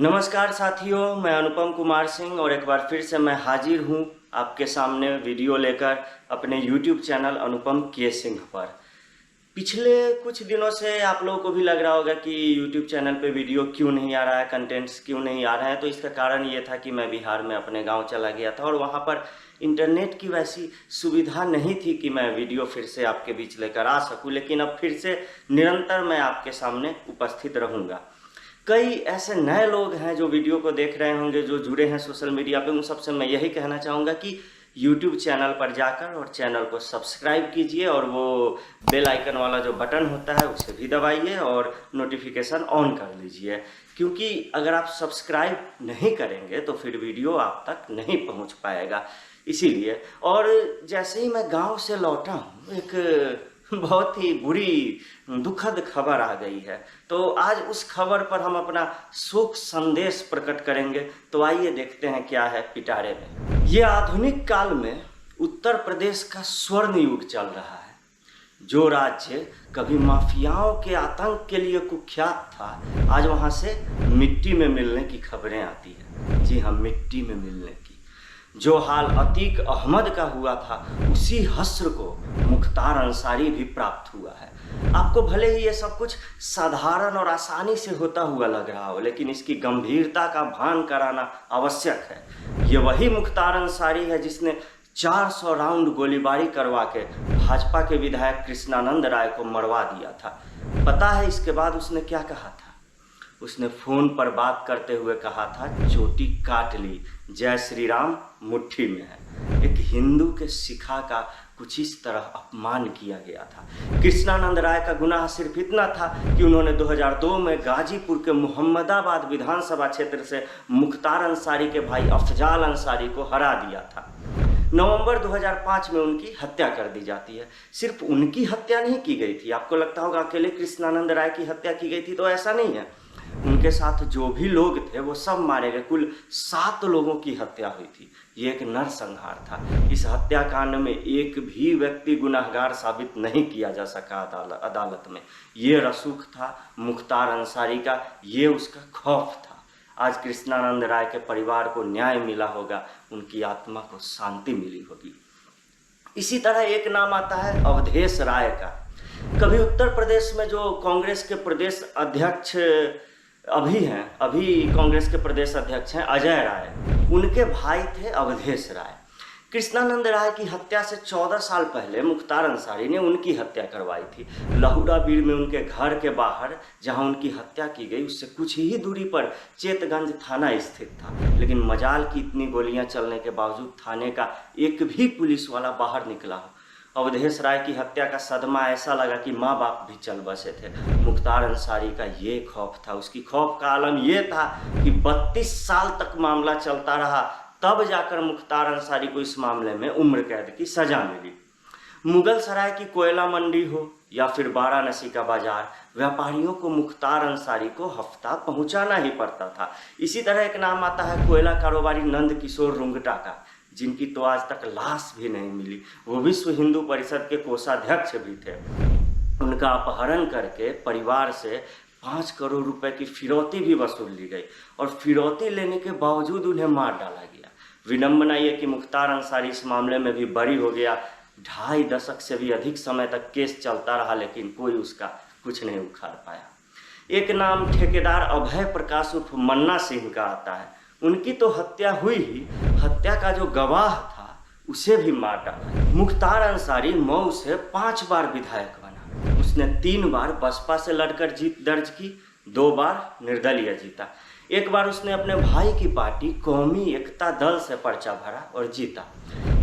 नमस्कार साथियों, मैं अनुपम कुमार सिंह और एक बार फिर से मैं हाजिर हूँ आपके सामने वीडियो लेकर अपने YouTube चैनल अनुपम के सिंह पर। पिछले कुछ दिनों से आप लोगों को भी लग रहा होगा कि YouTube चैनल पे वीडियो क्यों नहीं आ रहा है, कंटेंट्स क्यों नहीं आ रहे हैं। तो इसका कारण ये था कि मैं बिहार में अपने गांव चला गया था और वहाँ पर इंटरनेट की वैसी सुविधा नहीं थी कि मैं वीडियो फिर से आपके बीच लेकर आ सकूँ। लेकिन अब फिर से निरंतर मैं आपके सामने उपस्थित रहूँगा। कई ऐसे नए लोग हैं जो वीडियो को देख रहे होंगे, जो जुड़े हैं सोशल मीडिया पे। उन सबसे मैं यही कहना चाहूँगा कि YouTube चैनल पर जाकर और चैनल को सब्सक्राइब कीजिए और वो बेल आइकन वाला जो बटन होता है उसे भी दबाइए और नोटिफिकेशन ऑन कर लीजिए, क्योंकि अगर आप सब्सक्राइब नहीं करेंगे तो फिर वीडियो आप तक नहीं पहुंच पाएगा। इसीलिए और जैसे ही मैं गांव से लौटा हूँ, एक बहुत ही बुरी दुखद खबर आ गई है। तो आज उस खबर पर हम अपना शोक संदेश प्रकट करेंगे। तो आइए देखते हैं क्या है पिटारे में। ये आधुनिक काल में उत्तर प्रदेश का स्वर्ण युग चल रहा है। जो राज्य कभी माफियाओं के आतंक के लिए कुख्यात था, आज वहां से मिट्टी में मिलने की खबरें आती है। जी हाँ, मिट्टी में मिलने की। जो हाल अतीक अहमद का हुआ था, उसी हस्र को मुख्तार अंसारी भी प्राप्त हुआ है। आपको भले ही ये सब कुछ साधारण और आसानी से होता हुआ लग रहा हो, लेकिन इसकी गंभीरता का भान कराना आवश्यक है। ये वही मुख्तार अंसारी है जिसने 400 राउंड गोलीबारी करवा के भाजपा के विधायक कृष्णानंद राय को मरवा दिया था। पता है इसके बाद उसने क्या कहा था? उसने फोन पर बात करते हुए कहा था, चोटी काट ली, जय श्री राम मुट्ठी में है। एक हिंदू के शिखा का कुछ इस तरह अपमान किया गया था। कृष्णानंद राय का गुनाह सिर्फ इतना था कि उन्होंने 2002 में गाजीपुर के मोहम्मदाबाद विधानसभा क्षेत्र से मुख्तार अंसारी के भाई अफजाल अंसारी को हरा दिया था। नवंबर 2005 में उनकी हत्या कर दी जाती है। सिर्फ उनकी हत्या नहीं की गई थी। आपको लगता होगा अकेले कृष्णानंद राय की हत्या की गई थी, तो ऐसा नहीं है। उनके साथ जो भी लोग थे वो सब मारे गए। कुल 7 लोगों की हत्या हुई थी। ये एक नरसंहार था। इस हत्याकांड में एक भी व्यक्ति गुनहगार साबित नहीं किया जा सका अदालत में। ये रसूख था मुख्तार अंसारी का, ये उसका खौफ था। आज कृष्णानंद राय के परिवार को न्याय मिला होगा, उनकी आत्मा को शांति मिली होगी। इसी तरह एक नाम आता है अवधेश राय का। कभी उत्तर प्रदेश में जो कांग्रेस के प्रदेश अध्यक्ष अभी कांग्रेस के प्रदेश अध्यक्ष हैं अजय राय, उनके भाई थे अवधेश राय। कृष्णानंद राय की हत्या से 14 साल पहले मुख्तार अंसारी ने उनकी हत्या करवाई थी। लहुड़ा बीड़ में उनके घर के बाहर जहां उनकी हत्या की गई, उससे कुछ ही दूरी पर चेतगंज थाना स्थित था। लेकिन मजाल की इतनी गोलियां चलने के बावजूद थाने का एक भी पुलिस वाला बाहर निकला हो। अवधेश राय की हत्या का सदमा ऐसा लगा कि माँ बाप भी चल बसे थे। मुख्तार अंसारी का ये खौफ था। उसकी खौफ का आलम ये था कि 32 साल तक मामला चलता रहा, तब जाकर मुख्तार अंसारी को इस मामले में उम्र कैद की सजा मिली। मुगल सराय की कोयला मंडी हो या फिर वाराणसी का बाजार, व्यापारियों को मुख्तार अंसारी को हफ्ता पहुंचाना ही पड़ता था। इसी तरह एक नाम आता है कोयला कारोबारी नंद किशोर रुंगटा का, जिनकी तो आज तक लाश भी नहीं मिली। वो विश्व हिंदू परिषद के कोषाध्यक्ष भी थे। उनका अपहरण करके परिवार से 5 करोड़ रुपए की फिरौती भी वसूल ली गई और फिरौती लेने के बावजूद उन्हें मार डाला गया। विडंबना ये कि मुख्तार अंसारी इस मामले में भी बरी हो गया। 2.5 दशक से भी अधिक समय तक केस चलता रहा, लेकिन कोई उसका कुछ नहीं उखाड़ पाया। एक नाम ठेकेदार अभय प्रकाश उर्फ मन्ना सिंह का आता है। उनकी तो हत्या हुई ही, हत्या का जो गवाह था उसे भी मार डाला। मुख्तार अंसारी मऊ से 5 बार विधायक बना। उसने 3 बार बसपा से लड़कर जीत दर्ज की, 2 बार निर्दलीय जीता। एक बार उसने अपने भाई की पार्टी कौमी एकता दल से पर्चा भरा और जीता।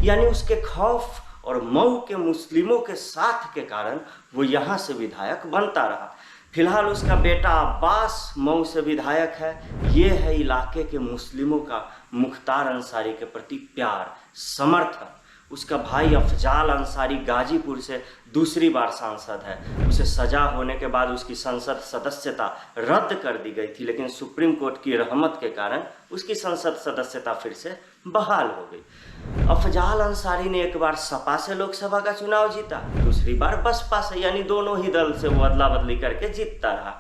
यानी उसके खौफ और मऊ के मुस्लिमों के साथ के कारण वो यहाँ से विधायक बनता रहा। फिलहाल उसका बेटा अब्बास मऊ से विधायक है। ये है इलाके के मुस्लिमों का मुख्तार अंसारी के प्रति प्यार, समर्थन। उसका भाई अफजाल अंसारी गाजीपुर से दूसरी बार सांसद है। उसे सजा होने के बाद उसकी संसद सदस्यता रद्द कर दी गई थी, लेकिन सुप्रीम कोर्ट की रहमत के कारण उसकी संसद सदस्यता फिर से बहाल हो गई। अफजाल अंसारी ने एक बार सपा से लोकसभा का चुनाव जीता, दूसरी बार बसपा से, यानी दोनों ही दल से वो अदला बदली करके जीतता रहा।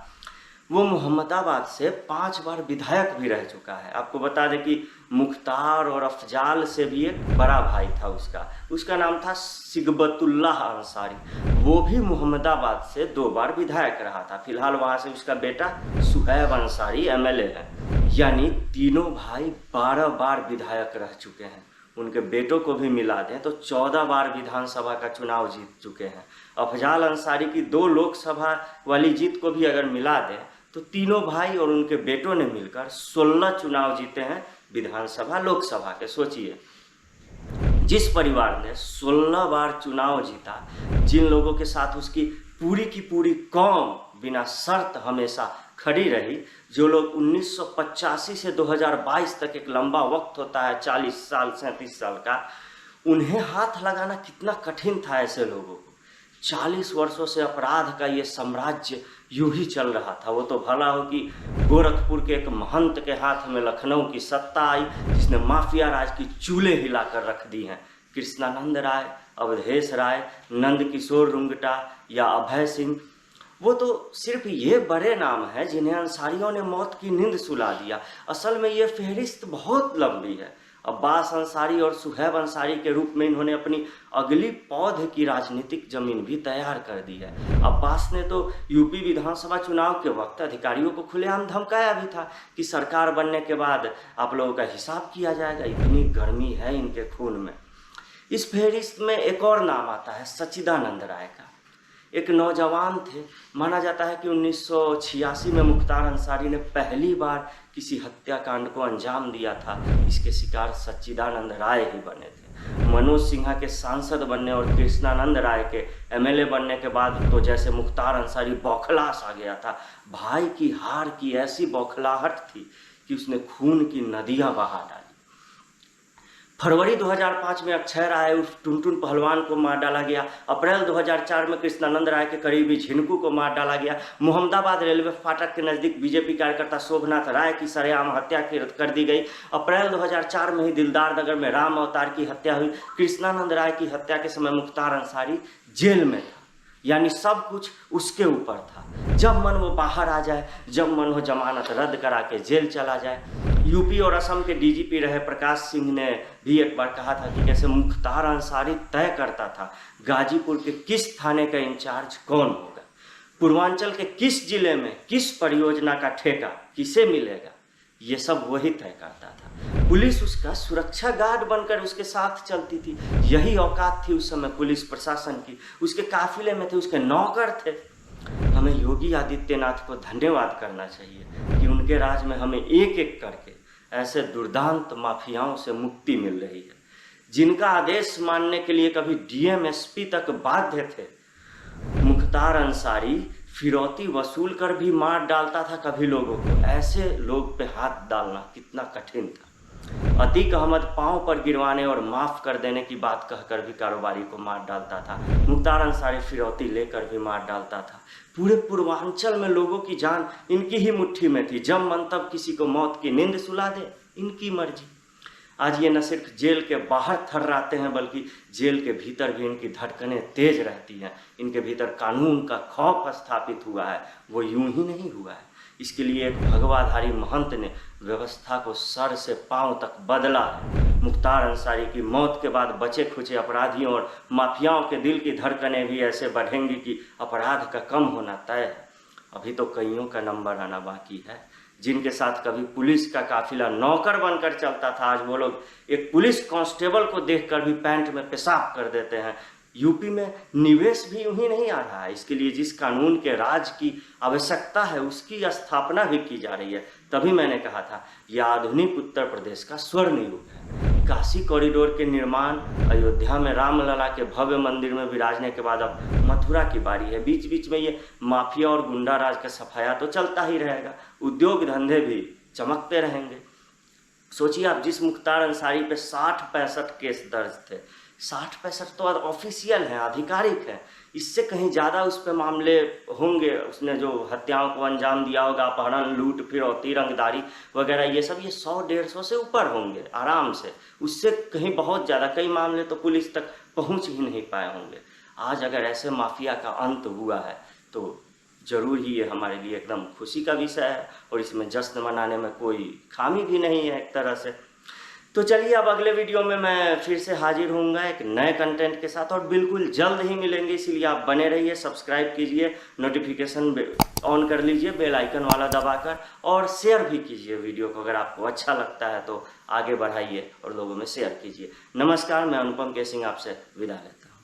वो मोहम्मदाबाद से 5 बार विधायक भी रह चुका है। आपको बता दें कि मुख्तार और अफजाल से भी एक बड़ा भाई था उसका नाम था सिगबतुल्लाह अंसारी। वो भी मोहम्मदाबाद से 2 बार विधायक रहा था। फिलहाल वहाँ से उसका बेटा सुहैब अंसारी एमएलए है। यानी तीनों भाई 12 बार विधायक रह चुके हैं। उनके बेटों को भी मिला दें तो 14 बार विधानसभा का चुनाव जीत चुके हैं। अफजाल अंसारी की 2 लोकसभा वाली जीत को भी अगर मिला दें तो तीनों भाई और उनके बेटों ने मिलकर 16 चुनाव जीते हैं विधानसभा लोकसभा के। सोचिए, जिस परिवार ने 16 बार चुनाव जीता, जिन लोगों के साथ उसकी पूरी की पूरी कौम बिना शर्त हमेशा खड़ी रही, जो लोग 1985 से 2022 तक एक लंबा वक्त होता है, 40 साल 37 साल का, उन्हें हाथ लगाना कितना कठिन था ऐसे लोगों को। 40 वर्षों से अपराध का ये साम्राज्य यूं ही चल रहा था। वो तो भला हो कि गोरखपुर के एक महंत के हाथ में लखनऊ की सत्ता आई, जिसने माफिया राज की चूल्हे हिलाकर रख दी हैं। कृष्णानंद राय, अवधेश राय, नंद किशोर रुंगटा या अभय सिंह, वो तो सिर्फ ये बड़े नाम हैं जिन्हें अंसारियों ने मौत की नींद सुला दिया। असल में ये फहरिस्त बहुत लंबी है। अब्बास अंसारी और सुहैब अंसारी के रूप में इन्होंने अपनी अगली पौध की राजनीतिक जमीन भी तैयार कर दी है। अब्बास ने तो यूपी विधानसभा चुनाव के वक्त अधिकारियों को खुलेआम धमकाया भी था कि सरकार बनने के बाद आप लोगों का हिसाब किया जाएगा। इतनी गर्मी है इनके खून में। इस फहरिस्त में एक और नाम आता है सच्चिदानंद राय का। एक नौजवान थे, माना जाता है कि 1986 में मुख्तार अंसारी ने पहली बार किसी हत्याकांड को अंजाम दिया था। इसके शिकार सच्चिदानंद राय ही बने थे। मनोज सिन्हा के सांसद बनने और कृष्णानंद राय के एमएलए बनने के बाद तो जैसे मुख्तार अंसारी बौखला सा गया था। भाई की हार की ऐसी बौखलाहट थी कि उसने खून की नदियां बहा डाली। फरवरी 2005 में अक्षय राय उर्फ टुनटुन पहलवान को मार डाला गया। अप्रैल 2004 में कृष्णानंद राय के करीबी झिनकू को मार डाला गया। मोहम्मदाबाद रेलवे फाटक के नज़दीक बीजेपी कार्यकर्ता शोभनाथ राय की सरेआम हत्या कर दी गई। अप्रैल 2004 में ही दिलदार नगर में राम अवतार की हत्या हुई। कृष्णानंद राय की हत्या के समय मुख्तार अंसारी जेल में था। यानी सब कुछ उसके ऊपर था। जब मन वो बाहर आ जाए, जब मन हो जमानत रद्द करा के जेल चला जाए। यूपी और असम के डीजीपी रहे प्रकाश सिंह ने भी एक बार कहा था कि कैसे मुख्तार अंसारी तय करता था गाजीपुर के किस थाने का इंचार्ज कौन होगा, पूर्वांचल के किस जिले में किस परियोजना का ठेका किसे मिलेगा, ये सब वही तय करता था। पुलिस उसका सुरक्षा गार्ड बनकर उसके साथ चलती थी। यही औकात थी उस समय पुलिस प्रशासन की। उसके काफिले में थे उसके नौकर थे। हमें योगी आदित्यनाथ को धन्यवाद करना चाहिए कि उनके राज में हमें एक एक करके ऐसे दुर्दांत माफियाओं से मुक्ति मिल रही है, जिनका आदेश मानने के लिए कभी डीएम एसपी तक बाध्य थे। मुख्तार अंसारी फिरौती वसूल कर भी मार डालता था कभी लोगों को। ऐसे लोग पे हाथ डालना कितना कठिन था। अतीक अहमद पांव पर गिरवाने और माफ़ कर देने की बात कहकर भी कारोबारी को मार डालता था। मुख्तार अंसारी फिरौती लेकर भी मार डालता था। पूरे पूर्वांचल में लोगों की जान इनकी ही मुट्ठी में थी। जब मन तब किसी को मौत की नींद सुला दे, इनकी मर्जी। आज ये न सिर्फ जेल के बाहर थर्राते हैं, बल्कि जेल के भीतर भी इनकी धड़कनें तेज रहती हैं। इनके भीतर कानून का खौफ स्थापित हुआ है। वो यूं ही नहीं हुआ है। इसके लिए एक भगवाधारी महंत ने व्यवस्था को सर से पांव तक बदला है। मुख्तार अंसारी की मौत के बाद बचे खुचे अपराधियों और माफियाओं के दिल की धड़कनें भी ऐसे बढ़ेंगी कि अपराध का कम होना तय है। अभी तो कईयों का नंबर आना बाकी है। जिनके साथ कभी पुलिस का काफिला नौकर बनकर चलता था, आज वो लोग एक पुलिस कांस्टेबल को देखकर भी पैंट में पेशाब कर देते हैं। यूपी में निवेश भी यूं ही नहीं आ रहा है। इसके लिए जिस कानून के राज की आवश्यकता है उसकी स्थापना भी की जा रही है। तभी मैंने कहा था यह आधुनिक उत्तर प्रदेश का स्वर्ण युग है। काशी कॉरिडोर के निर्माण, अयोध्या में रामलला के भव्य मंदिर में विराजने के बाद अब मथुरा की बारी है। बीच बीच में ये माफिया और गुंडा राज का सफाया तो चलता ही रहेगा। उद्योग धंधे भी चमकते रहेंगे। सोचिए आप, जिस मुख्तार अंसारी पे 60-65 केस दर्ज थे, 60-65 तो ऑफिशियल हैं, आधिकारिक हैं। इससे कहीं ज़्यादा उस पर मामले होंगे। उसने जो हत्याओं को अंजाम दिया होगा, अपहरण, लूट, फिरौती, रंगदारी वगैरह, ये सब ये 100-150 से ऊपर होंगे आराम से। उससे कहीं बहुत ज़्यादा, कई मामले तो पुलिस तक पहुंच ही नहीं पाए होंगे। आज अगर ऐसे माफिया का अंत हुआ है तो ज़रूर ही ये हमारे लिए एकदम खुशी का विषय है और इसमें जश्न मनाने में कोई खामी भी नहीं है एक तरह से। तो चलिए अब अगले वीडियो में मैं फिर से हाजिर होऊंगा एक नए कंटेंट के साथ और बिल्कुल जल्द ही मिलेंगे, इसीलिए आप बने रहिए, सब्सक्राइब कीजिए, नोटिफिकेशन ऑन कर लीजिए बेल आइकन वाला दबाकर और शेयर भी कीजिए वीडियो को। अगर आपको अच्छा लगता है तो आगे बढ़ाइए और लोगों में शेयर कीजिए। नमस्कार, मैं अनुपम के सिंह आपसे विदा लेता हूँ।